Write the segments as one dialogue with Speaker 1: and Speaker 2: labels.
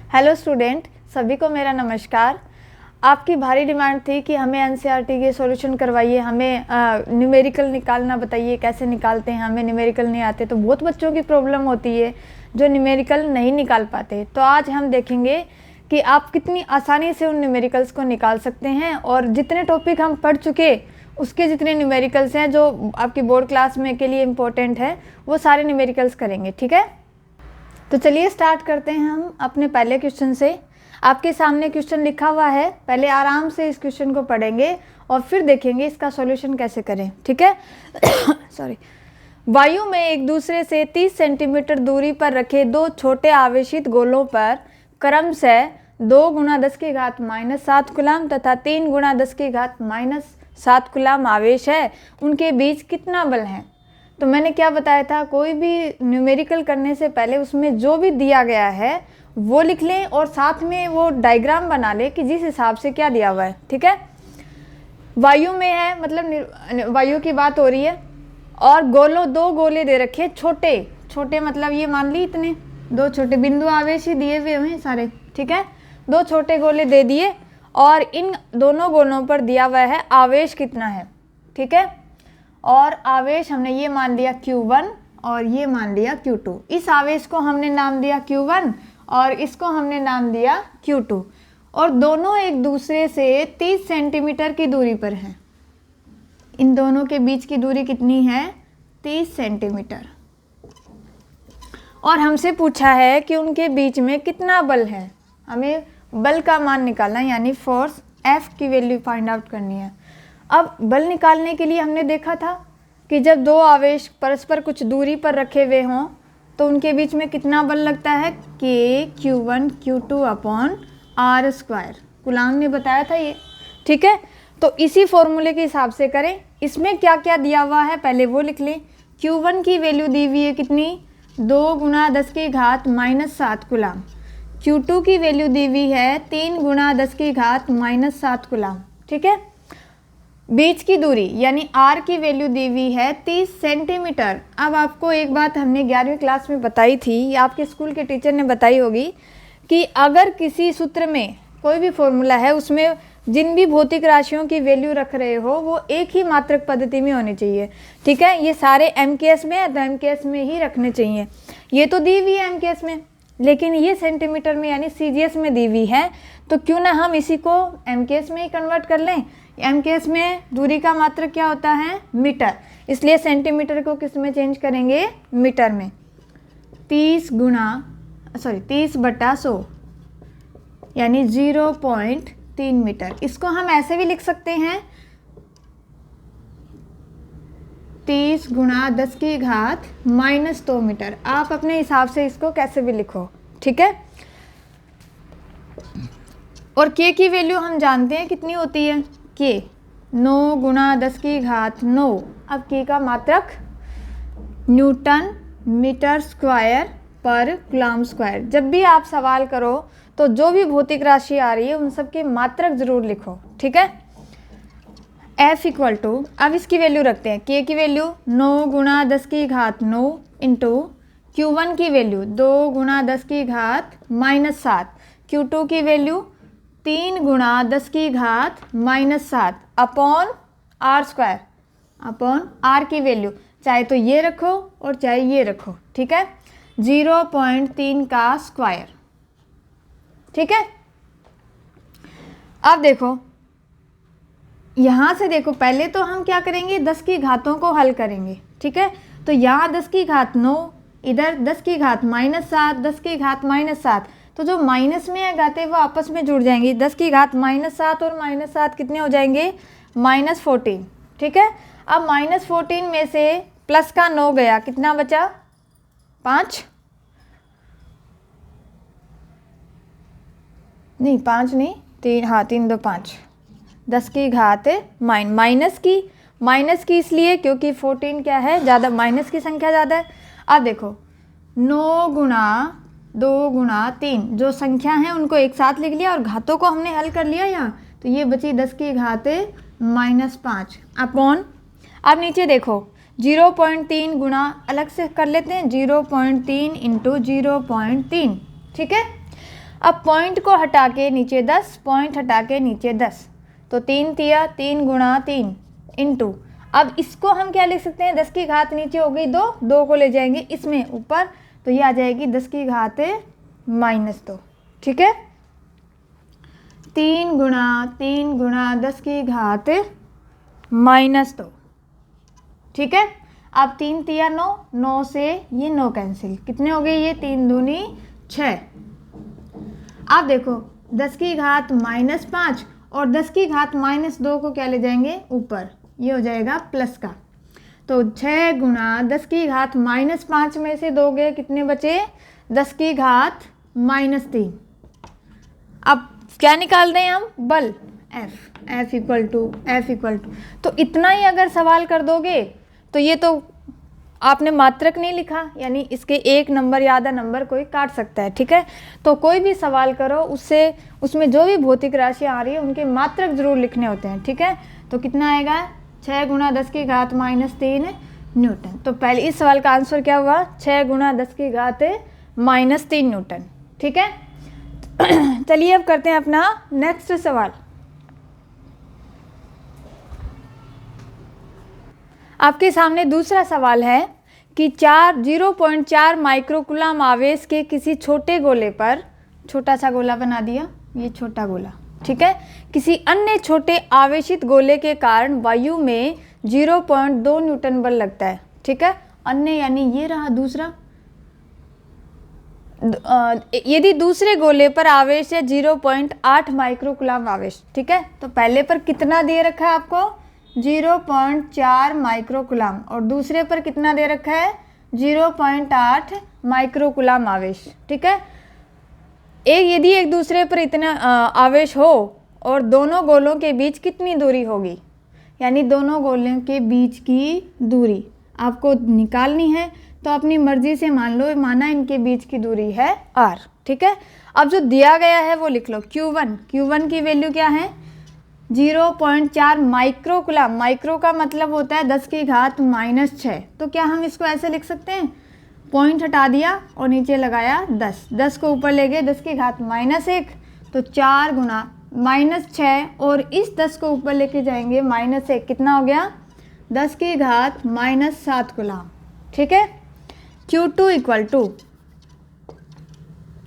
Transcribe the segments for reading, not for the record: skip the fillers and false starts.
Speaker 1: Hello student, सभी को मेरा नमस्कार। आपकी भारी डिमांड थी कि हमें एनसीईआरटी के सॉल्यूशन करवाइए, हमें न्यूमेरिकल निकालना बताइए, कैसे निकालते हैं, हमें न्यूमेरिकल नहीं आते। तो बहुत बच्चों की प्रॉब्लम होती है जो न्यूमेरिकल नहीं निकाल पाते। तो आज हम देखेंगे कि आप कितनी आसानी से उन न्यूमेरिकल्स को निकाल सकते हैं, और जितने टॉपिक हम पढ़ चुके उसके जितने न्यूमेरिकल्स हैं जो आपकी बोर्ड क्लास में के लिए इम्पोर्टेंट है, वो सारे न्यूमेरिकल्स करेंगे। ठीक है, तो चलिए स्टार्ट करते हैं हम अपने पहले क्वेश्चन से। आपके सामने क्वेश्चन लिखा हुआ है, पहले आराम से इस क्वेश्चन को पढ़ेंगे और फिर देखेंगे इसका सॉल्यूशन कैसे करें। ठीक है सॉरी। वायु में एक दूसरे से 30 सेंटीमीटर दूरी पर रखे दो छोटे आवेशित गोलों पर क्रमशः 2 × 10⁻⁷ कूलाम तथा 3 × 10⁻⁷ कूलाम आवेश है, उनके बीच कितना बल है। तो मैंने क्या बताया था, कोई भी न्यूमेरिकल करने से पहले उसमें जो भी दिया गया है वो लिख लें और साथ में वो डायग्राम बना लें कि जिस हिसाब से क्या दिया हुआ है। ठीक है, वायु में है मतलब वायु की बात हो रही है, और दो गोले दे रखे छोटे छोटे, मतलब ये मान ली इतने 2 छोटे बिंदु आवेश ही दिए हुए हैं सारे। ठीक है, 2 छोटे गोले दे दिए और इन दोनों गोलों पर दिया हुआ है आवेश कितना है। ठीक है, और आवेश हमने ये मान लिया Q1 और ये मान लिया Q2। इस आवेश को हमने नाम दिया Q1 और इसको हमने नाम दिया Q2, और दोनों एक दूसरे से 30 सेंटीमीटर की दूरी पर हैं। इन दोनों के बीच की दूरी कितनी है, 30 सेंटीमीटर। और हमसे पूछा है कि उनके बीच में कितना बल है। हमें बल का मान निकालना है, यानी फोर्स F की वैल्यू फाइंड आउट करनी है। अब बल निकालने के लिए हमने देखा था कि जब 2 आवेश परस्पर कुछ दूरी पर रखे हुए हों तो उनके बीच में कितना बल लगता है, Q1 Q2 upon R²। Coulomb ने बताया था ये। ठीक है, तो इसी फॉर्मूले के हिसाब से करें। इसमें क्या क्या दिया हुआ है पहले वो लिख लें। Q1 की वैल्यू दी हुई है कितनी, 2 × 10⁻⁷ कूलाम। Q2 की वैल्यू दी हुई है 3 × 10⁻⁷ कूलाम। ठीक है, बीच की दूरी यानी R की वैल्यू दी हुई है 30 सेंटीमीटर। अब आपको एक बात हमने 11वीं क्लास में बताई थी, या आपके स्कूल के टीचर ने बताई होगी, कि अगर किसी सूत्र में कोई भी फॉर्मूला है उसमें जिन भी भौतिक राशियों की वैल्यू रख रहे हो वो एक ही मात्रक पद्धति में होनी चाहिए। ठीक है, ये सारे MKS में है तो MKS में ही रखने चाहिए। ये तो दी हुई है MKS में, लेकिन ये सेंटीमीटर में यानी CGS में दी हुई है, तो क्यों ना हम इसी को MKS में ही कन्वर्ट कर लें। MKS में दूरी का मात्रक क्या होता है, मीटर, इसलिए सेंटीमीटर को किस में चेंज करेंगे, मीटर में। 30/100 यानी 0.3 मीटर। इसको हम ऐसे भी लिख सकते हैं, 30 × 10⁻⁻² मीटर। आप अपने हिसाब से इसको कैसे भी लिखो। ठीक है, और K की वैल्यू हम जानते हैं कितनी होती है, K 9 × 10⁹। अब K का मात्रक न्यूटन मीटर स्क्वायर पर कूलाम स्क्वायर। जब भी आप सवाल करो तो जो भी भौतिक राशि आ रही है उन सब के मात्रक जरूर लिखो। ठीक है, F = अब इसकी वैल्यू रखते हैं। K की वैल्यू 9 × 10⁹ इंटू Q1 की वैल्यू 2 × 10⁻⁷, Q2 की value 3 × 10⁻⁷ upon R², upon R की वैल्यू चाहे तो ये रखो और चाहे ये रखो। ठीक है, 0.3 का स्क्वायर। ठीक है, अब देखो यहाँ से देखो, पहले तो हम क्या करेंगे, 10 की घातों को हल करेंगे। ठीक है, तो यहाँ 10⁻⁹, इधर 10⁻⁷, 10⁻⁷, तो जो माइनस में है घातें वो आपस में जुड़ जाएंगी। 10⁻⁷ और -7 कितने हो जाएंगे, -14। ठीक है, अब -14 में से प्लस का 9 गया, कितना बचा, 5 नहीं, 5 नहीं, 3, हाँ 3 2 5, 10 की घात माइनस की इसलिए क्योंकि 14 क्या है, ज़्यादा, माइनस की संख्या ज़्यादा है। अब देखो 9 × 2 × 3 जो संख्या है उनको एक साथ लिख लिया और घातों को हमने हल कर लिया यहाँ, तो ये बची 10 की घात -5 अपॉन। अब नीचे देखो 0.3 गुना अलग से कर लेते हैं, 0.3 × 0.3। ठीक है, अब पॉइंट को हटा के नीचे 10, पॉइंट हटा के नीचे 10, तो 3 तिया 3 गुणा 3 इंटू, अब इसको हम क्या लिख सकते हैं, 10 की घात नीचे हो गई 2, 2 को ले जाएंगे इसमें ऊपर, तो ये आ जाएगी 10 की घात -2। ठीक है, 3 गुणा 10 की घात -2। ठीक है, अब 3 तिया 9, 9 से ये 9 कैंसिल, कितने हो गए ये, 3 दूनी 6। अब देखो 10 की घात -5 और 10 की घात -2 को क्या ले जाएंगे ऊपर, ये हो जाएगा प्लस का, तो 6 गुणा 10 की घात -5 में से 2 गए, कितने बचे, 10 की घात -3। अब क्या निकाल रहे हैं हम, बल, F इक्वल टू तो इतना ही अगर सवाल कर दोगे तो ये तो आपने मात्रक नहीं लिखा, यानी इसके एक नंबर या आधा नंबर कोई काट सकता है। ठीक है, तो कोई भी सवाल करो उसमें जो भी भौतिक राशियाँ आ रही है उनके मात्रक जरूर लिखने होते हैं। ठीक है, तो कितना आएगा, 6 गुणा 10 की घात -3 न्यूटन। तो पहले इस सवाल का आंसर क्या हुआ, 6 गुणा 10 की घात -3 न्यूटन। ठीक है, चलिए अब करते हैं अपना नेक्स्ट सवाल। आपके सामने दूसरा सवाल है कि 0.4 माइक्रोकुलम आवेश के किसी छोटे गोले पर, छोटा सा गोला बना दिया, ये छोटा गोला, ठीक है, किसी अन्य छोटे आवेशित गोले के कारण वायु में 0.2 न्यूटन बल लगता है। ठीक है, अन्य यानी ये रहा दूसरा, यदि दूसरे गोले पर आवेश है 0.8 माइक्रोकुलम आवेश। ठीक है, तो पहले पर कितना दे रखा है आपको, 0.4 माइक्रोकुलम, और दूसरे पर कितना दे रखा है, 0.8 माइक्रोकुलम आवेश। ठीक है, यदि एक दूसरे पर इतना आवेश हो और दोनों गोलों के बीच कितनी दूरी होगी, यानी दोनों गोलों के बीच की दूरी आपको निकालनी है, तो अपनी मर्जी से मान लो, माना इनके बीच की दूरी है r। ठीक है, अब जो दिया गया है वो लिख लो, Q1 की वैल्यू क्या है, 0.4 माइक्रोकुलम, माइक्रो का मतलब होता है 10 की घात -6, तो क्या हम इसको ऐसे लिख सकते हैं, पॉइंट हटा दिया और नीचे लगाया 10, 10 को ऊपर ले गए 10 की घात -1, तो 4 गुणा -6 और इस 10 को ऊपर लेके जाएंगे -1, कितना हो गया, 10 की घात -7 कुलाम। ठीक है, Q2 इक्वल टू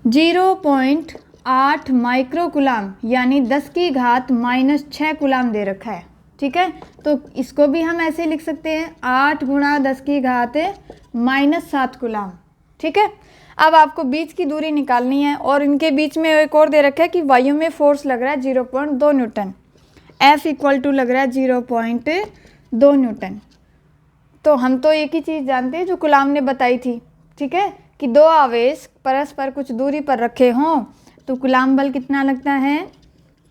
Speaker 1: 0.8 माइक्रोकुलम, यानी 10 की घात -6 कुलाम दे रखा है। ठीक है, तो इसको भी हम ऐसे लिख सकते हैं, 8 गुणा 10 की घात -7 कुलाम। ठीक है, अब आपको बीच की दूरी निकालनी है, और इनके बीच में एक और दे रखा है कि वायु में फोर्स लग रहा है 0.2 न्यूटन, F इक्वल टू लग रहा है 0.2 न्यूटन। तो हम तो एक ही चीज़ जानते हैं जो कुलाम ने बताई थी। ठीक है, कि दो आवेश परस्पर कुछ दूरी पर रखे हों तो कुलाम बल कितना लगता है,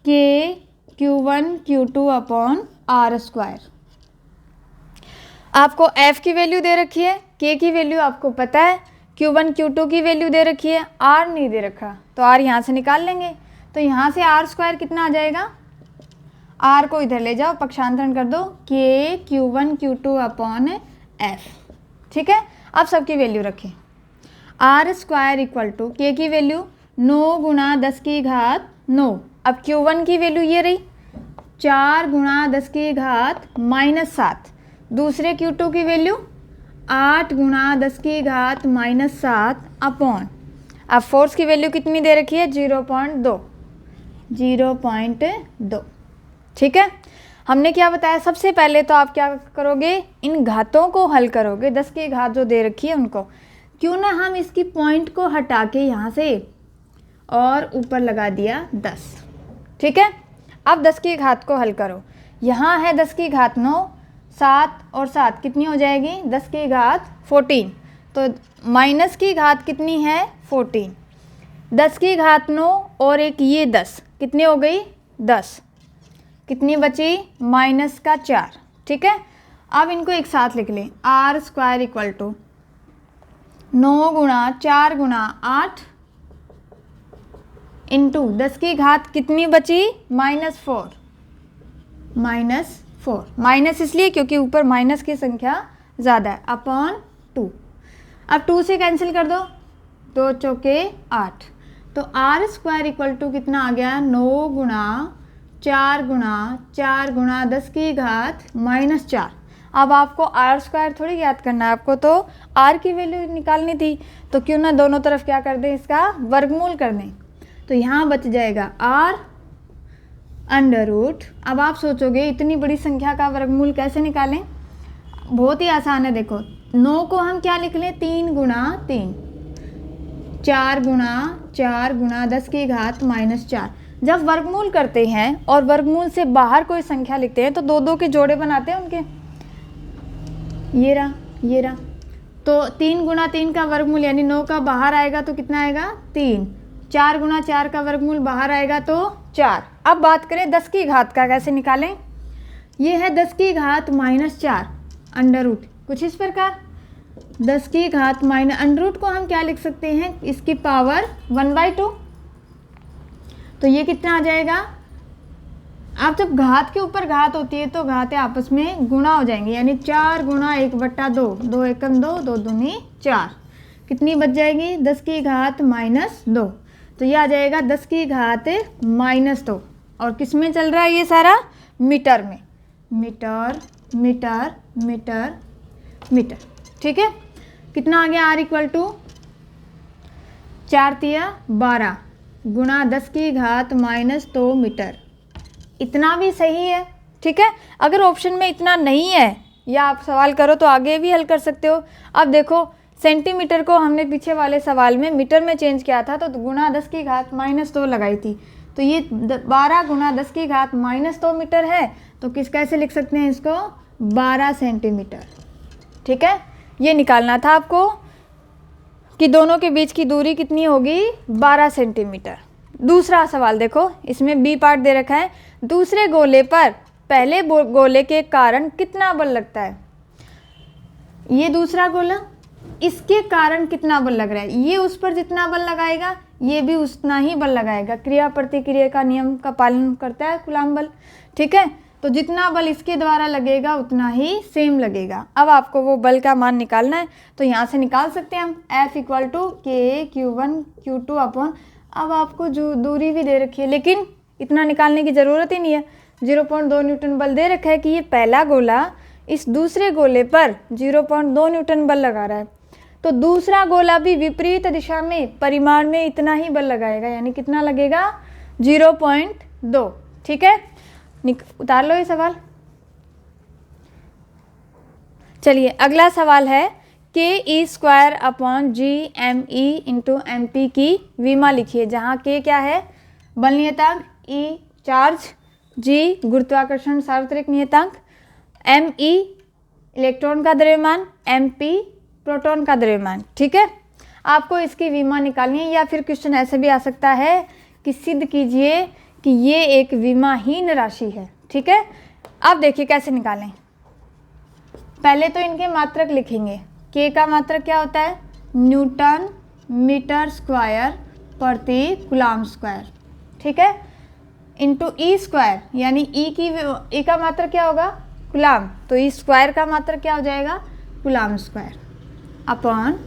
Speaker 1: Q1 Q2 अपॉन r²। आपको F की वैल्यू दे रखी है, K की वैल्यू आपको पता है, Q1 Q2 की वैल्यू दे रखी है, R नहीं दे रखा, तो R यहाँ से निकाल लेंगे, तो यहाँ से r² कितना आ जाएगा, R को इधर ले जाओ, पक्षांतरण कर दो, Q1 Q2 अपॉन F। ठीक है, अब सबकी वैल्यू रखें, r² इक्वल टू K की वैल्यू 9 गुणा 10 की घात 9, अब Q1 की वैल्यू ये रही 4 गुणा 10 की घात -7, दूसरे Q2 की वैल्यू 8 गुणा 10 की घात -7 अपॉन, अब फोर्स की वैल्यू कितनी दे रखी है, 0.2। ठीक है, हमने क्या बताया, सबसे पहले तो आप क्या करोगे, इन घातों को हल करोगे, 10 की घात जो दे रखी है उनको, क्यों ना हम इसकी पॉइंट को हटा के यहाँ से और ऊपर लगा दिया 10। ठीक है, अब 10 की घात को हल करो, यहाँ है 10 की घात 9, 7 और 7 कितनी हो जाएगी, 10 की घात 14, तो माइनस की घात कितनी है 14, 10 की घात 9 और एक ये 10, कितनी हो गई 10, कितनी बची -4। ठीक है, अब इनको एक साथ लिख लें, r² इक्वल टू 9 गुणा 4 गुणा 8 इंटू 10 की घात कितनी बची -4, माइनस इसलिए क्योंकि ऊपर माइनस की संख्या ज़्यादा है, अपॉन 2। अब 2 से कैंसिल कर दो, 2 चौके 8, तो आर स्क्वायर इक्वल टू कितना आ गया, 9 गुणा 4 गुणा 4 गुणा 10 की घात माइनस 4। अब आपको आर स्क्वायर थोड़ी याद करना है, आपको तो आर की वैल्यू निकालनी थी, तो क्यों ना दोनों तरफ क्या कर दें, इसका वर्गमूल कर दें। तो यहाँ बच जाएगा आर अंडर रूट। अब आप सोचोगे इतनी बड़ी संख्या का वर्गमूल कैसे निकालें, बहुत ही आसान है। देखो 9 को हम क्या लिख लें, 3 गुणा 3, 4 गुणा 4 गुणा 10 की घात माइनस 4। जब वर्गमूल करते हैं और वर्गमूल से बाहर कोई संख्या लिखते हैं तो दो दो के जोड़े बनाते हैं उनके, ये रहा। तो 3 गुणा 3 का वर्गमूल यानी 9 का बाहर आएगा तो कितना आएगा, 3। 4 गुणा 4 का वर्गमूल बाहर आएगा तो 4। अब बात करें 10 की घात का, कैसे निकालें। ये है 10 की घात माइनस 4 अंडर रूट, कुछ इस प्रकार 10 की घात माइनस अंडर रूट को हम क्या लिख सकते हैं, इसकी पावर 1/2। तो ये कितना आ जाएगा, अब जब घात के ऊपर घात होती है तो घातें आपस में गुणा हो जाएंगी, यानी 4 गुणा 1/2, 2 एकम 2, 2 दूनी 4, कितनी बच जाएगी, 10 की घात माइनस 2। तो ये आ जाएगा 10 की घात माइनस 2। और किस में चल रहा है ये सारा, मीटर में, मीटर मीटर मीटर मीटर। ठीक है, कितना आ गया, आर इक्वल टू 4 तिया 12 गुणा 10 की घात माइनस 2 मीटर। इतना भी सही है। ठीक है, अगर ऑप्शन में इतना नहीं है या आप सवाल करो तो आगे भी हल कर सकते हो। अब देखो सेंटीमीटर को हमने पीछे वाले सवाल में मीटर में चेंज किया था, तो गुणा 10 की घात माइनस 2 लगाई थी, तो ये 12 गुणा 10 की घात माइनस 2 मीटर है। तो कैसे लिख सकते हैं इसको, 12 सेंटीमीटर। ठीक है, ये निकालना था आपको कि दोनों के बीच की दूरी कितनी होगी, 12 सेंटीमीटर। दूसरा सवाल देखो, इसमें बी पार्ट दे रखा है, दूसरे गोले पर पहले गोले के कारण कितना बल लगता है। ये दूसरा गोला, इसके कारण कितना बल लग रहा है, ये उस पर जितना बल लगाएगा ये भी उतना ही बल लगाएगा। क्रिया प्रतिक्रिया का नियम का पालन करता है कूलम्ब बल। ठीक है, तो जितना बल इसके द्वारा लगेगा उतना ही सेम लगेगा। अब आपको वो बल का मान निकालना है, तो यहाँ से निकाल सकते हैं हम, F इक्वल टू के Q1 Q2 अपॉन, अब आपको जो दूरी भी दे रखी है लेकिन इतना निकालने की ज़रूरत ही नहीं है। 0.2 न्यूटन बल दे रखा है कि ये पहला गोला इस दूसरे गोले पर 0.2 न्यूटन बल लगा रहा है, तो दूसरा गोला भी विपरीत दिशा में परिमाण में इतना ही बल लगाएगा, यानी कितना लगेगा, 0.2। ठीक है, उतार लो ये सवाल। चलिए अगला सवाल है, के square upon GME into MP की विमा लिखिए, जहाँ के क्या है, बल नियतांक, E चार्ज, G गुरुत्वाकर्षण सार्वत्रिक नियतांक, ME इलेक्ट्रॉन का द्रव्यमान, MP प्रोटॉन का द्रव्यमान। ठीक है, आपको इसकी विमा निकालनी है, या फिर क्वेश्चन ऐसे भी आ सकता है कि सिद्ध कीजिए कि ये एक विमाहीन राशि है। ठीक है, अब देखिए कैसे निकालें। पहले तो इनके मात्रक लिखेंगे, के का मात्रक क्या होता है, न्यूटन मीटर स्क्वायर प्रति कूलम्ब स्क्वायर। ठीक है, इंटू ई स्क्वायर, यानी ई का मात्रक क्या होगा, कूलम्ब, तो ई स्क्वायर का मात्रक क्या हो जाएगा, कूलम्ब स्क्वायर, अपॉन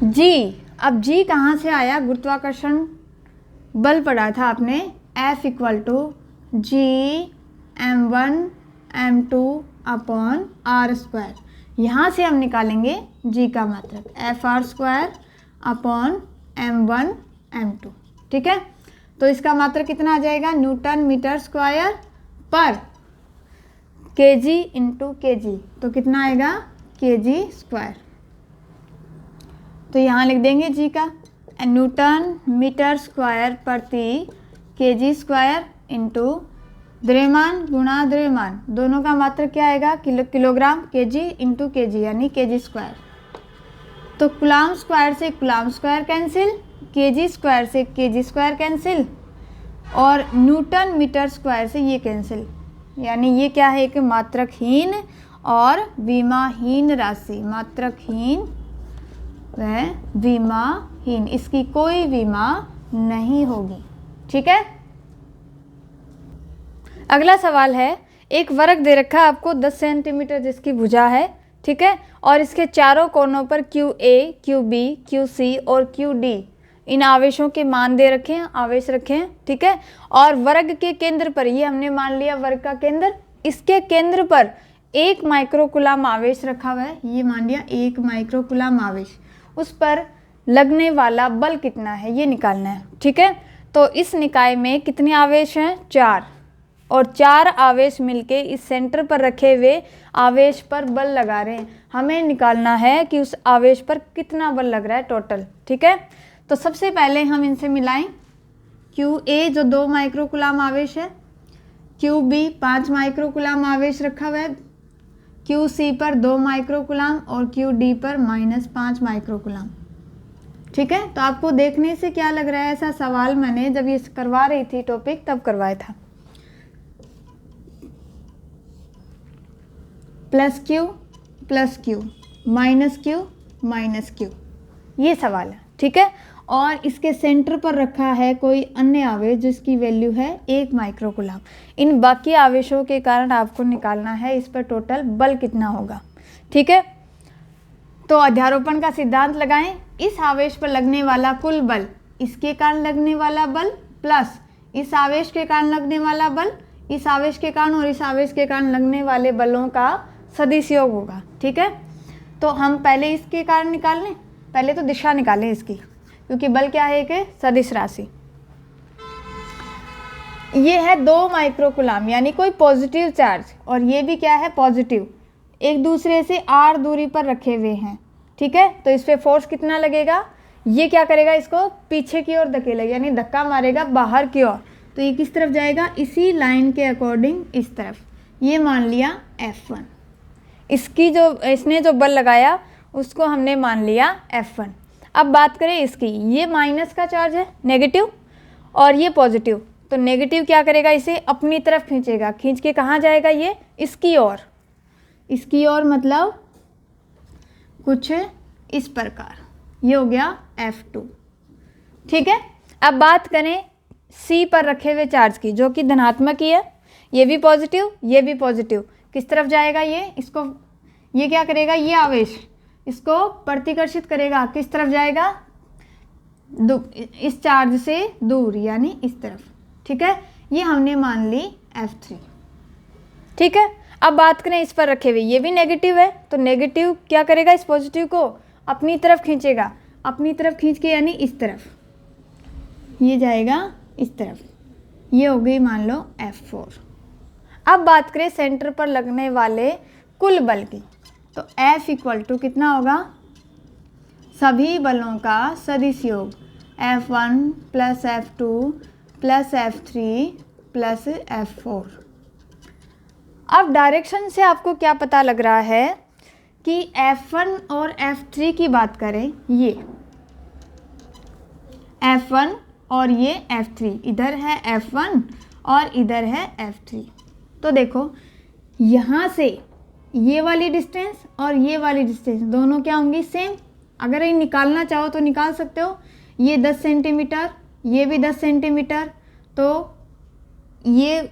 Speaker 1: जी। अब जी कहाँ से आया, गुरुत्वाकर्षण बल पढ़ा था आपने, F equal to GM1 M2 upon R square. यहाँ से हम निकालेंगे जी का मात्रक, FR square upon M1 M2। ठीक है, तो इसका मात्रक कितना आ जाएगा, न्यूटन मीटर स्क्वायर पर kg इंटू kg, तो कितना आएगा, kg स्क्वायर। तो यहाँ लिख देंगे जी का, न्यूटन मीटर स्क्वायर प्रति kg स्क्वायर इंटू द्रव्यमान गुणा द्रव्यमान, दोनों का मात्रक क्या आएगा, किलोग्राम, kg इंटू kg यानी kg स्क्वायर। तो कूलम्ब स्क्वायर से coulomb square cancel, kg square से kg स्क्वायर कैंसिल, और न्यूटन मीटर स्क्वायर से ये कैंसिल, यानी ये क्या है, एक मात्रकहीन और विमाहीन राशि, मात्रकहीन व विमाहीन, इसकी कोई विमा नहीं होगी। ठीक है, अगला सवाल है, एक वर्ग दे रखा है आपको 10 सेंटीमीटर जिसकी भुजा है। ठीक है, और इसके चारों कोनों पर QA, QB, QC और QD इन आवेशों के मान दे रखे हैं, आवेश रखे हैं, ठीक है। और वर्ग के केंद्र पर, ये हमने मान लिया वर्ग का केंद्र, इसके केंद्र पर 1 माइक्रोकुलाम आवेश रखा हुआ है, ये मान लिया 1 माइक्रोकुलाम आवेश, उस पर लगने वाला बल कितना है ये निकालना है, ठीक है। तो इस निकाय में कितने आवेश हैं, 4, और 4 आवेश मिलके इस सेंटर पर रखे हुए आवेश पर बल लगा रहे हैं। हमें निकालना है कि उस आवेश पर कितना बल लग रहा है टोटल, ठीक है। तो सबसे पहले हम इनसे मिलाएं, QA जो 2 माइक्रोकुलाम आवेश है, QB 5 माइक्रोकुलाम आवेश रखा हुआ है, QC पर 2 माइक्रोकुलाम और QD पर -5 माइक्रोकुलाम, ठीक है। तो आपको देखने से क्या लग रहा है, ऐसा सवाल मैंने जब ये करवा रही थी टॉपिक तब करवाया था। +Q +Q -Q, ये सवाल है, ठीक है। और इसके सेंटर पर रखा है कोई अन्य आवेश जिसकी वैल्यू है 1 माइक्रोकुलाम। इन बाकी आवेशों के कारण आपको निकालना है इस पर टोटल बल कितना होगा, ठीक है। तो अध्यारोपण का सिद्धांत लगाएं, इस आवेश पर लगने वाला कुल बल, इसके कारण लगने वाला बल प्लस इस आवेश के कारण लगने वाला बल, इस आवेश के कारण और इस आवेश के कारण लगने वाले बलों का सदिश योग होगा, ठीक है। तो हम पहले इसके कारण निकाल लें, पहले तो दिशा निकालें इसकी, क्योंकि बल क्या है, एक सदिश राशि। ये है 2 माइक्रोकुलाम यानी कोई पॉजिटिव चार्ज, और ये भी क्या है, पॉजिटिव, एक दूसरे से r दूरी पर रखे हुए हैं, ठीक है। तो इस पे फोर्स कितना लगेगा, ये क्या करेगा, इसको पीछे की ओर धकेलेगा, यानी धक्का मारेगा बाहर की ओर। तो ये किस तरफ जाएगा, इसी लाइन के अकॉर्डिंग इस तरफ, ये मान लिया F1। इसकी जो इसने जो बल लगाया उसको हमने मान लिया F1। अब बात करें इसकी, ये माइनस का चार्ज है, नेगेटिव, और ये पॉजिटिव, तो नेगेटिव क्या करेगा, इसे अपनी तरफ खींचेगा, खींच के कहाँ जाएगा, ये इसकी ओर, इसकी ओर मतलब कुछ इस प्रकार, ये हो गया F2, ठीक है। अब बात करें C पर रखे हुए चार्ज की, जो कि धनात्मक ही है, ये भी पॉजिटिव, ये भी पॉजिटिव, किस तरफ जाएगा, ये इसको, ये क्या करेगा, ये आवेश इसको प्रतिकर्षित करेगा, किस तरफ जाएगा, इस चार्ज से दूर, यानी इस तरफ, ठीक है। ये हमने मान ली F3, ठीक है। अब बात करें इस पर रखे हुए, ये भी नेगेटिव है, तो नेगेटिव क्या करेगा, इस पॉजिटिव को अपनी तरफ खींचेगा, अपनी तरफ खींच के यानी इस तरफ, ये जाएगा इस तरफ, ये हो गई मान लो F4। अब बात करें सेंटर पर लगने वाले कुल बल की, तो F = कितना होगा, सभी बलों का सदिश योग, F1 + F2 + F3 + F4। अब डायरेक्शन से आपको क्या पता लग रहा है कि F1 और F3 की बात करें, ये F1 और ये F3, इधर है F1 और इधर है F3। तो देखो यहाँ से ये वाली डिस्टेंस और ये वाली डिस्टेंस दोनों क्या होंगी, सेम। अगर ये निकालना चाहो तो निकाल सकते हो, ये 10 सेंटीमीटर, ये भी 10 सेंटीमीटर, तो ये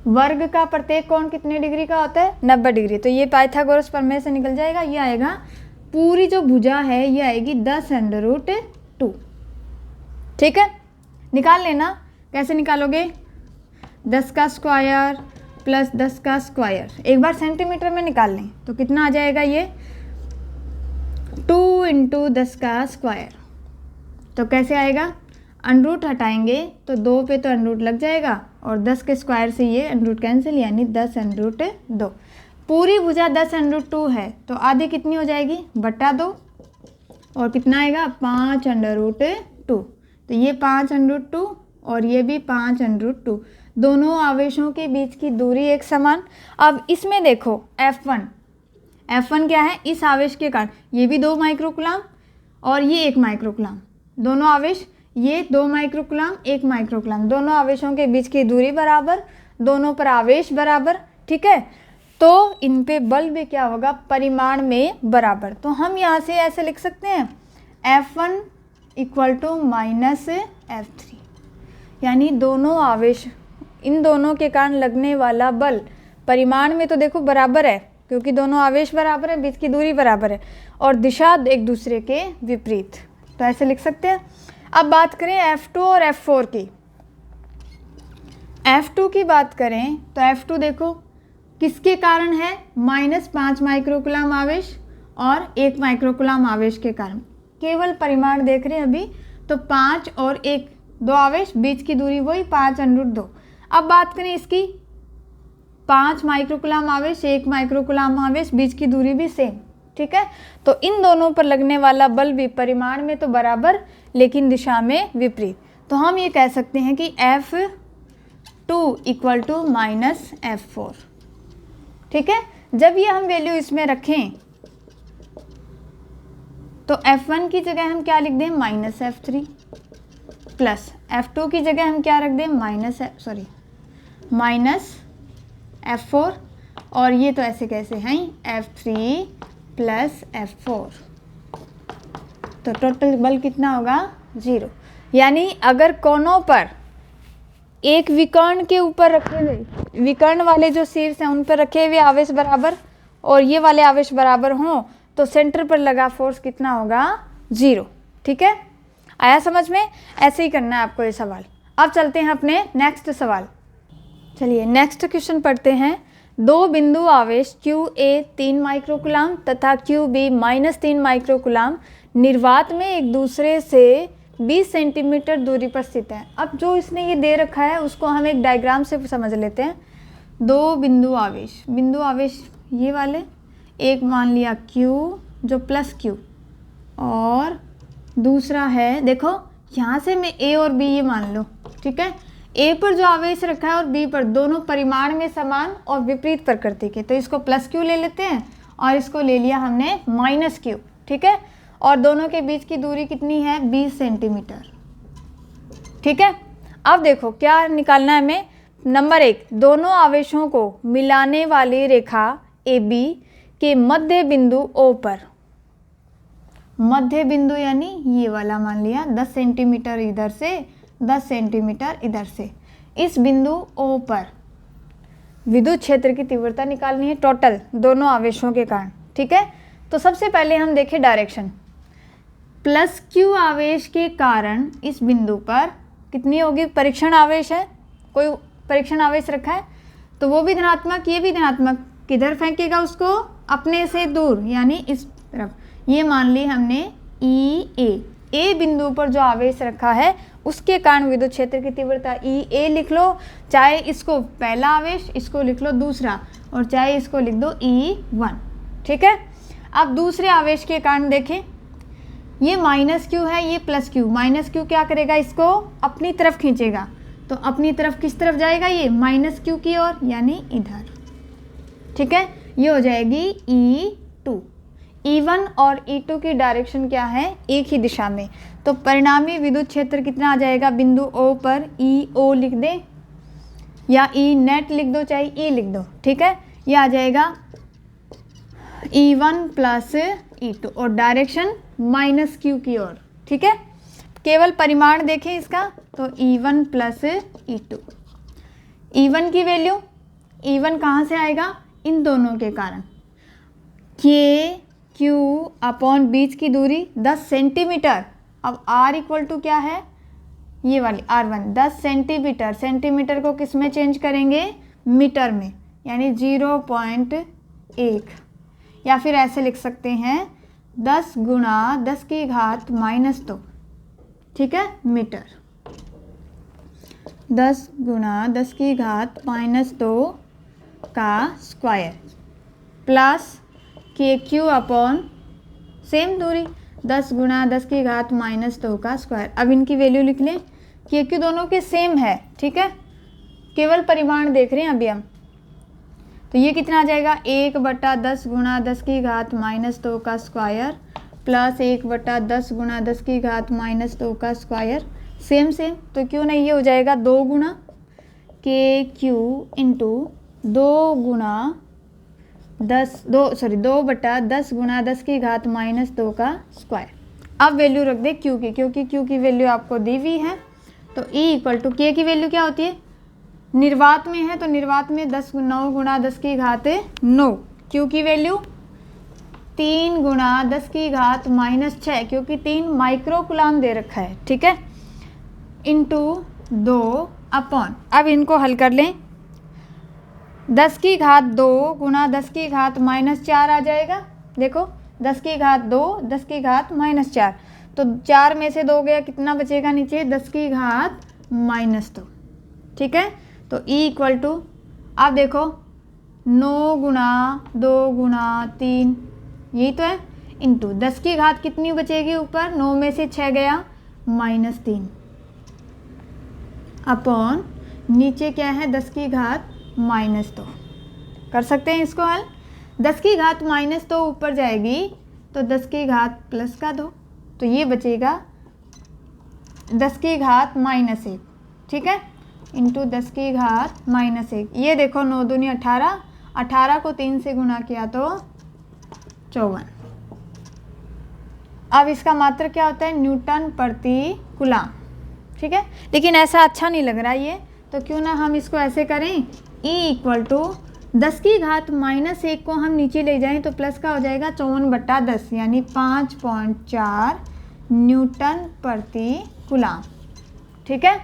Speaker 1: वर्ग का प्रत्येक कोण कितने डिग्री का होता है, 90 डिग्री। तो ये पाइथागोरस प्रमेय से निकल जाएगा, ये आएगा, पूरी जो भुजा है ये आएगी 10√2, ठीक है। निकाल लेना, कैसे निकालोगे, 10 का स्क्वायर + 10 का स्क्वायर, एक बार सेंटीमीटर में निकाल लें तो कितना आ जाएगा, ये 2 × 10 का स्क्वायर। तो कैसे आएगा, √ हटाएंगे तो 2 पे तो √ लग जाएगा, और 10 के स्क्वायर से ये √ कैंसिल, यानी 10√2। पूरी भुजा 10√2 है, तो आधी कितनी हो जाएगी, /2, और कितना आएगा, 5√2। तो ये 5√2 और ये भी 5√2, दोनों आवेशों के बीच की दूरी एक समान। अब इसमें देखो F1 क्या है, इस आवेश के कारण ये भी 2 माइक्रोकुलाम और ये 1 माइक्रोकुलाम, दोनों आवेश, ये 2 माइक्रोकुलाम 1 माइक्रोकुलाम, दोनों आवेशों के बीच की दूरी बराबर, दोनों पर आवेश बराबर, ठीक है। तो इन पे बल भी क्या होगा, परिमाण में बराबर। तो हम यहाँ से ऐसे लिख सकते हैं, F1 = -F3, यानी दोनों आवेश, इन दोनों के कारण लगने वाला बल परिमाण में तो देखो बराबर है, क्योंकि दोनों आवेश बराबर है, बीच की दूरी बराबर है, और दिशा एक दूसरे के विपरीत, तो ऐसे लिख सकते हैं। अब बात करें F2 और F4 की। F2 की बात करें तो F2 देखो किसके कारण है, -5 माइक्रोकुलाम आवेश और 1 माइक्रोकुलाम आवेश के कारण। केवल परिमाण देख रहे हैं अभी, तो 5 और 1 2 आवेश, बीच की दूरी वही 5√2। अब बात करें इसकी, 5 माइक्रोकुलाम आवेश 1 माइक्रोकुलाम आवेश, बीच की दूरी भी सेम, ठीक है। तो इन दोनों पर लगने वाला बल भी परिमाण में तो बराबर लेकिन दिशा में विपरीत। तो हम ये कह सकते हैं कि F2 इक्वल टू -F4, ठीक है। जब ये हम वैल्यू इसमें रखें तो F1 की जगह हम क्या लिख दें, -F3 प्लस F2 की जगह हम क्या रख दें, -F4, और ये तो ऐसे कैसे हैं, F3 प्लस F4, तो टोटल बल कितना होगा, 0। यानी अगर कोनों पर एक विकर्ण के ऊपर रखे हुए, विकर्ण वाले जो शीर्ष हैं उन पर रखे हुए आवेश बराबर और ये वाले आवेश बराबर हों तो सेंटर पर लगा फोर्स कितना होगा, 0, ठीक है। आया समझ में? ऐसे ही करना है आपको ये सवाल। अब चलते हैं अपने नेक्स्ट सवाल। चलिए नेक्स्ट क्वेश्चन पढ़ते हैं। 2 बिंदु आवेश QA 3 माइक्रोकुलाम तथा QB -3 माइक्रोकुलाम निर्वात में एक दूसरे से 20 सेंटीमीटर दूरी पर स्थित है। अब जो इसने ये दे रखा है उसको हम एक डायग्राम से समझ लेते हैं। 2 बिंदु आवेश ये वाले, एक मान लिया Q जो प्लस Q, और दूसरा है, देखो यहाँ से मैं A और B ये मान लो, ठीक है। A पर जो आवेश रखा है और B पर, दोनों परिमाण में समान और विपरीत प्रकृति के, तो इसको +Q ले लेते हैं और इसको ले लिया हमने -Q, ठीक है। और दोनों के बीच की दूरी कितनी है, 20 सेंटीमीटर, ठीक है। अब देखो क्या निकालना है हमें। नंबर 1, दोनों आवेशों को मिलाने वाली रेखा AB के मध्य बिंदु O पर, मध्य बिंदु यानी ये वाला मान लिया 10 सेंटीमीटर इधर से, 10 सेंटीमीटर इधर से, इस बिंदु O पर विद्युत क्षेत्र की तीव्रता निकालनी है टोटल दोनों आवेशों के कारण, ठीक है। तो सबसे पहले हम देखें डायरेक्शन। +Q आवेश के कारण इस बिंदु पर कितनी होगी, परीक्षण आवेश है, कोई परीक्षण आवेश रखा है तो वो भी धनात्मक, ये भी धनात्मक, किधर फेंकेगा उसको, अपने से दूर यानी इस तरफ। ये मान ली हमने EA बिंदु पर जो आवेश रखा है उसके कारण विद्युत क्षेत्र की तीव्रता EA लिख लो, चाहे इसको पहला आवेश इसको लिख लो दूसरा, और चाहे इसको लिख दो E1, ठीक है। अब दूसरे आवेश के कारण देखें, ये -Q है, ये +Q, -Q क्या करेगा, इसको अपनी तरफ खींचेगा, तो अपनी तरफ किस तरफ जाएगा, ये -Q की ओर यानी इधर, ठीक है। ये हो जाएगी E2। E1 और E2 की डायरेक्शन क्या है, एक ही दिशा में, तो परिणामी विद्युत क्षेत्र कितना आ जाएगा, बिंदु O पर EO लिख दें या E नेट लिख दो, चाहे E लिख दो, ठीक है। ये आ जाएगा E1 प्लस E2 और डायरेक्शन -Q की ओर, ठीक है। केवल परिमाण देखें इसका, तो E1 प्लस E2। E1 की वैल्यू, E1 कहाँ से आएगा, इन दोनों के कारण, KQ अपॉन बीच की दूरी 10 सेंटीमीटर। अब R इक्वल टू क्या है, ये वाली R1, 10 सेंटीमीटर, सेंटीमीटर को किस में चेंज करेंगे, मीटर में, यानी 0.1, या फिर ऐसे लिख सकते हैं 10 गुणा 10 की घात -2, ठीक है, मीटर। 10 गुणा 10 की घात -2 का square plus KQ upon same दूरी 10 गुणा 10 की घात -2 का स्क्वायर। अब इनकी वैल्यू लिख लें, KQ दोनों के सेम है, ठीक है, केवल परिमाण देख रहे हैं अभी हम। तो ये कितना आ जाएगा, 1/10 गुणा 10 की घात -2 का स्क्वायर प्लस 1/10 गुणा 10 की घात -2 का स्क्वायर, सेम, तो क्यों नहीं, ये हो जाएगा 2 गुणा KQ इंटू 2 गुणा 10 गुणा 10 की घात -2 का स्क्वायर। अब वैल्यू रख दे Q की, क्योंकि Q की वैल्यू आपको दी हुई है, तो E इक्वल टू K की वैल्यू क्या होती है, निर्वात में है तो निर्वात में 9 गुणा 10 की घात 9, Q की वैल्यू 3 गुणा 10 की घात -6, क्योंकि 3 माइक्रो कूलाम दे रखा है, ठीक है, इंटू 2 अपॉन, अब इनको हल कर लें, 10 की घात 2 गुणा 10 की घात -4 आ जाएगा। देखो 10 की घात 2, 10 की घात -4, तो 4 में से 2 गया, कितना बचेगा नीचे, 10 की घात -2, ठीक है। तो E इक्वल टू, आप देखो 9 गुणा 2 गुणा 3, यही तो है, इंटू 10 की घात कितनी बचेगी ऊपर, 9 में से 6 गया -3, अपॉन नीचे क्या है, 10 की घात -2। कर सकते हैं इसको हल। 10 की घात -2 ऊपर जाएगी तो 10 की घात +2, तो ये बचेगा 10 की घात -1, ठीक है, इंटू 10 की घात -1। ये देखो 9 दूनी 18, 18 को 3 से गुणा किया तो 54। अब इसका मात्रा क्या होता है, न्यूटन प्रति कूलाम, ठीक है। लेकिन ऐसा अच्छा नहीं लग रहा ये, तो क्यों ना हम इसको ऐसे करें, E इक्वल टू 10 की घात -1 को हम नीचे ले जाएं तो प्लस का हो जाएगा 54/10, यानी 5.4 न्यूटन प्रति कूलाम, ठीक है।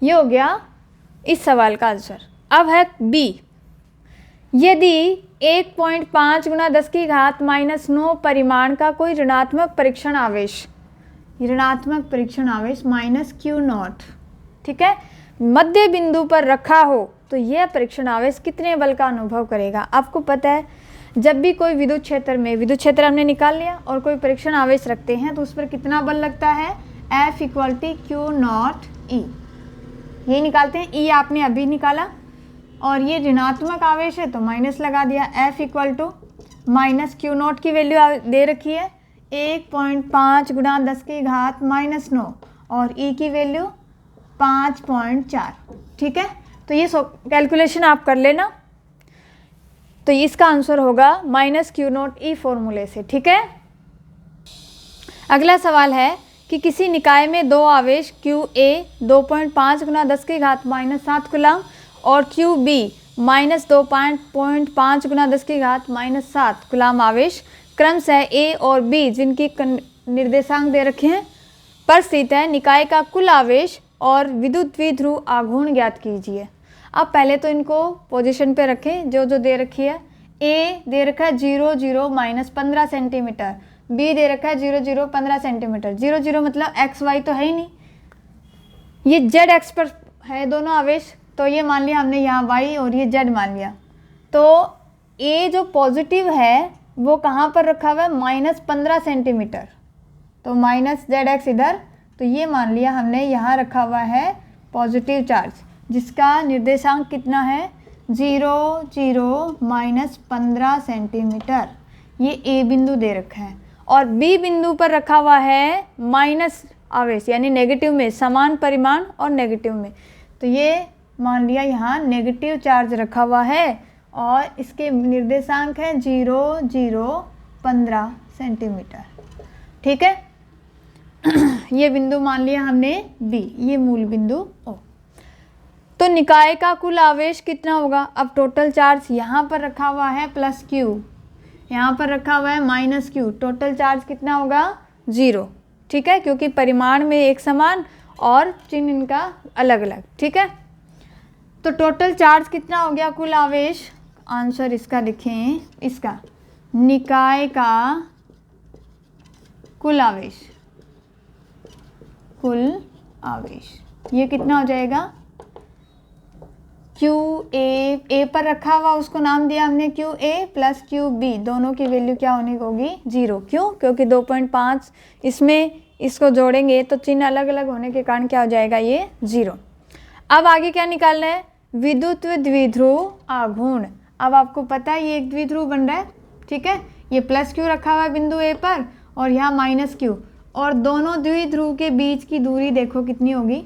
Speaker 1: ये हो गया इस सवाल का आंसर। अब है बी, यदि 1.5 गुणा 10 की घात -9 परिमाण का कोई ऋणात्मक परीक्षण आवेश, ऋणात्मक परीक्षण आवेश -Q0, ठीक है, मध्य बिंदु पर रखा हो तो यह परीक्षण आवेश कितने बल का अनुभव करेगा। आपको पता है जब भी कोई विद्युत क्षेत्र में, विद्युत क्षेत्र हमने निकाल लिया और कोई परीक्षण आवेश रखते हैं तो उस पर कितना बल लगता है, F = Q0E, ये निकालते हैं। E आपने अभी निकाला और ये ऋणात्मक आवेश है तो माइनस लगा दिया, F = Q0 की वैल्यू दे रखी है 1.5 गुणा 10 की घात -9 और E की वैल्यू 5.4, ठीक है। तो ये कैलकुलेशन आप कर लेना, तो इसका आंसर होगा -Q0E फॉर्मूले से, ठीक है। अगला सवाल है कि किसी निकाय में दो आवेश QA 2.5 गुणा 10 की घात -7 कूलाम और QB -2.5 गुणा 10 की घात -7 कूलाम आवेश क्रमशः A और B, जिनकी निर्देशांक दे रखे हैं, पर स्थित है। निकाय का कुल आवेश और विद्युत द्विध्रुव आघूर्ण ज्ञात कीजिए। अब पहले तो इनको पोजीशन पे रखें जो जो दे रखी है। A दे रखा है 0 0 -15 सेंटीमीटर, B दे रखा है 0 0 15 सेंटीमीटर। 0 0 मतलब x y तो है ही नहीं, ये z x पर है दोनों आवेश, तो ये मान लिया हमने यहाँ y और ये z मान लिया। तो A जो पॉजिटिव है वो कहाँ पर रखा हुआ है, -15 सेंटीमीटर, तो -zx इधर, तो ये मान लिया हमने यहाँ रखा हुआ है पॉजिटिव चार्ज, जिसका निर्देशांक कितना है 0 0 -15 सेंटीमीटर। ये A बिंदु दे रखा है और B बिंदु पर रखा हुआ है माइनस आवेश, यानी नेगेटिव में, समान परिमाण और नेगेटिव में, तो ये मान लिया यहाँ नेगेटिव चार्ज रखा हुआ है और इसके निर्देशांक है 0 0 15 सेंटीमीटर, ठीक है। ये बिंदु मान लिया हमने B, ये मूल बिंदु O। तो निकाय का कुल आवेश कितना होगा, अब टोटल चार्ज यहाँ पर रखा हुआ है +Q, यहाँ पर रखा हुआ है -Q, टोटल चार्ज कितना होगा 0, ठीक है, क्योंकि परिमाण में एक समान और चिन्ह इनका अलग अलग, ठीक है। तो टोटल चार्ज कितना हो गया, कुल आवेश, आंसर इसका लिखें, इसका निकाय का कुल आवेश, कुल आवेश ये कितना हो जाएगा, QA पर रखा हुआ उसको नाम दिया हमने QA + QB, दोनों की वैल्यू क्या होनी होगी 0, क्यों, क्योंकि 2.5 इसमें इसको जोड़ेंगे तो चिन्ह अलग अलग होने के कारण क्या हो जाएगा ये 0। अब आगे क्या निकालना है, विद्युत द्विध्रुव आघूर्ण। अब आपको पता है ये एक द्विध्रुव बन रहा है, ठीक है, ये +Q रखा हुआ है बिंदु A पर और यहाँ -Q, और दोनों द्विध्रुव के बीच की दूरी देखो कितनी होगी,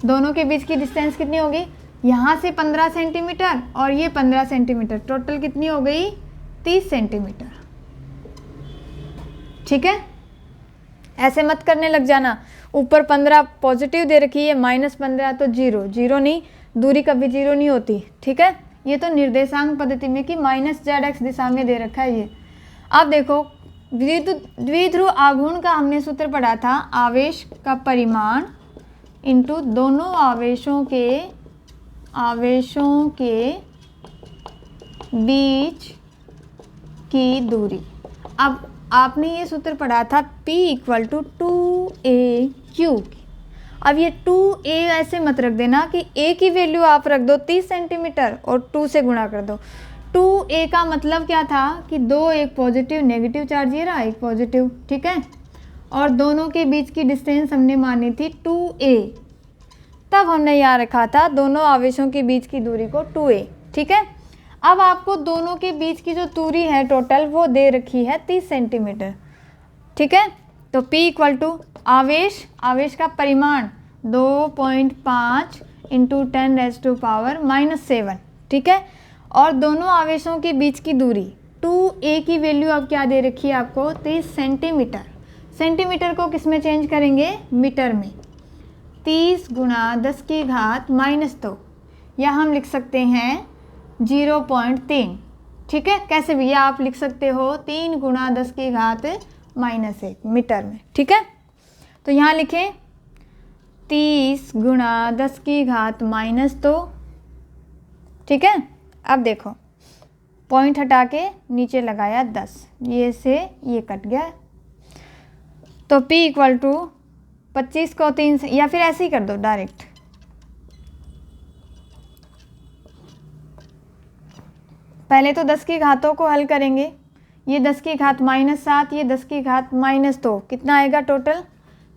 Speaker 1: दोनों के बीच की डिस्टेंस कितनी होगी, यहाँ से 15 सेंटीमीटर और ये 15 सेंटीमीटर, टोटल कितनी हो गई 30 सेंटीमीटर, ठीक है। ऐसे मत करने लग जाना, ऊपर 15 पॉजिटिव दे रखी है, -15 तो 0 0 नहीं, दूरी कभी 0 नहीं होती, ठीक है। ये तो निर्देशांक पद्धति में कि -zx दिशा में दे रखा है ये। अब देखो द्विध्रुव आघूर्ण का हमने सूत्र पढ़ा था, आवेश का परिमाण इंटू दोनों आवेशों के बीच की दूरी। अब आपने ये सूत्र पढ़ा था P इक्वल टू 2AQ। अब ये 2A ऐसे मत रख देना कि A की वैल्यू आप रख दो 30 सेंटीमीटर और 2 से गुणा कर दो। 2A का मतलब क्या था कि दो, एक पॉजिटिव नेगेटिव चार्ज ये रहा, एक पॉजिटिव, ठीक है, और दोनों के बीच की डिस्टेंस हमने मानी थी 2A। तब हमने यहाँ रखा था दोनों आवेशों के बीच की दूरी को 2A, ठीक है। अब आपको दोनों के बीच की जो दूरी है टोटल वो दे रखी है 30 सेंटीमीटर, ठीक है। तो P इक्वल टू आवेश का परिमाण 2.5 इंटू 10⁻⁻⁷, ठीक है, और दोनों आवेशों के बीच की दूरी 2A की वैल्यू अब क्या दे रखी है आपको 30 सेंटीमीटर। सेंटीमीटर को किस में चेंज करेंगे, मीटर में। 30 गुणा 10⁻⁻², या हम लिख सकते हैं 0.3, ठीक है। कैसे भी, या आप लिख सकते हो 3 गुणा 10⁻⁻1 मीटर में, ठीक है। तो यहाँ लिखें 30 गुणा 10⁻², ठीक है। अब देखो पॉइंट हटा के नीचे लगाया 10, ये से ये कट गया, तो P इक्वल टू 25 को 3 से, या फिर ऐसे ही कर दो डायरेक्ट, पहले तो 10 की घातों को हल करेंगे। ये 10⁻⁻7, ये 10⁻⁻2, कितना आएगा टोटल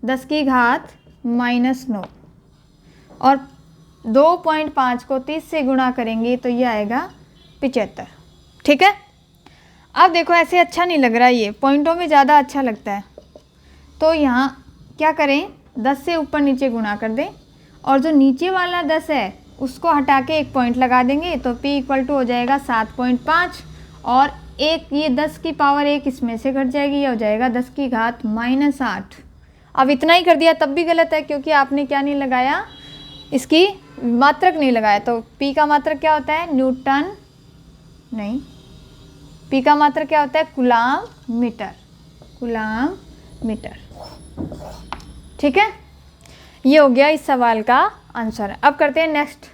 Speaker 1: 10⁻⁻9, और 2.5 को 30 से गुणा करेंगे तो ये आएगा 75, ठीक है। अब देखो ऐसे अच्छा नहीं लग रहा, ये पॉइंटों में ज़्यादा अच्छा लगता है, तो यहाँ क्या करें 10 से ऊपर नीचे गुणा कर दें, और जो नीचे वाला 10 है उसको हटा के एक पॉइंट लगा देंगे, तो P इक्वल टू हो जाएगा 7.5, और एक ये 10 की पावर 1 इसमें से घट जाएगी, ये हो जाएगा 10⁻⁻8। अब इतना ही कर दिया तब भी गलत है, क्योंकि आपने क्या नहीं लगाया, इसकी मात्रक नहीं लगाया। तो P का मात्रक क्या होता है, न्यूटन नहीं, P का मात्रक क्या होता है, कूलाम मीटर, ठीक है। ये हो गया इस सवाल का आंसर। अब करते हैं नेक्स्ट